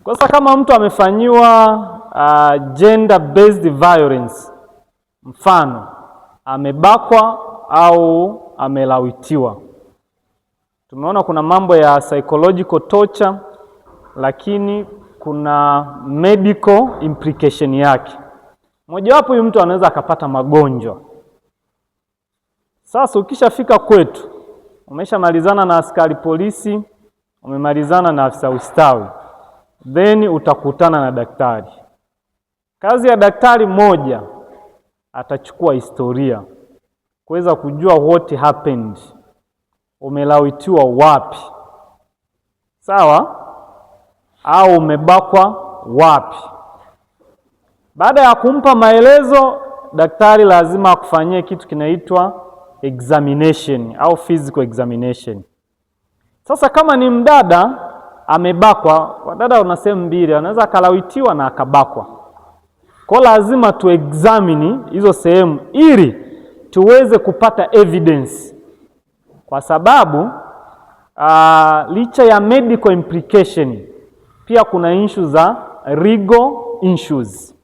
Sasa kama mtu amefanyiwa gender based violence, mfano amebakwa au amelawitiwa, tumeona kuna mambo ya psychological torture, lakini kuna medical implication yake. Mojawapo, huyu mtu anaweza akapata magonjwa. Sasa ukishafika kwetu, umeshamalizana na askari polisi, umemalizana na afisa ustawi, then utakutana na daktari. Kazi ya daktari moja, atachukua historia kuweza kujua what happened, umelawitiwa wapi, sawa, au umebakwa wapi. Baada ya kumpa maelezo, daktari lazima akufanyie kitu kinaitwa examination au physical examination. Sasa kama ni mdada amebakwa, wadada una sehemu mbili, anaweza akalawitiwa na akabakwa. Kwa lazima tu examine hizo sehemu ili tuweze kupata evidence, kwa sababu licha ya medical implication pia kuna issue za legal issues.